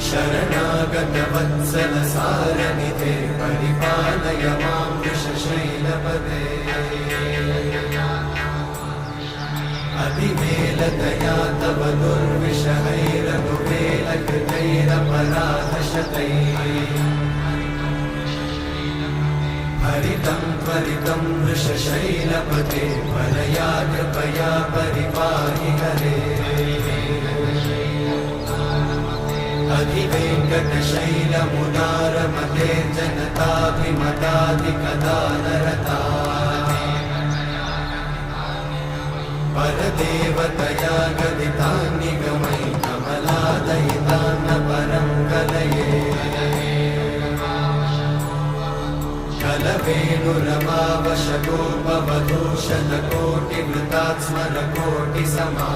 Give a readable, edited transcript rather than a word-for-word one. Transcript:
शरणागतवत्सलसारनिधे परिपालय मां वृषशैलपदे अतिवेलतया तव दुर्विषहैरघुवेलकृतैरपराधशतैः हरितं त्वरितं वृषशैलपते वरया कृपया परिपाहि हरे अधिवेङ्कटशैलमुदारमते जनताभिमताधिकदानरता परदेवतया गदितान्निगमै कमलादयितान्न परं कलये कलवेणुरमावशगोपवधूषणकोटिवृतात् स्मरकोटिसमा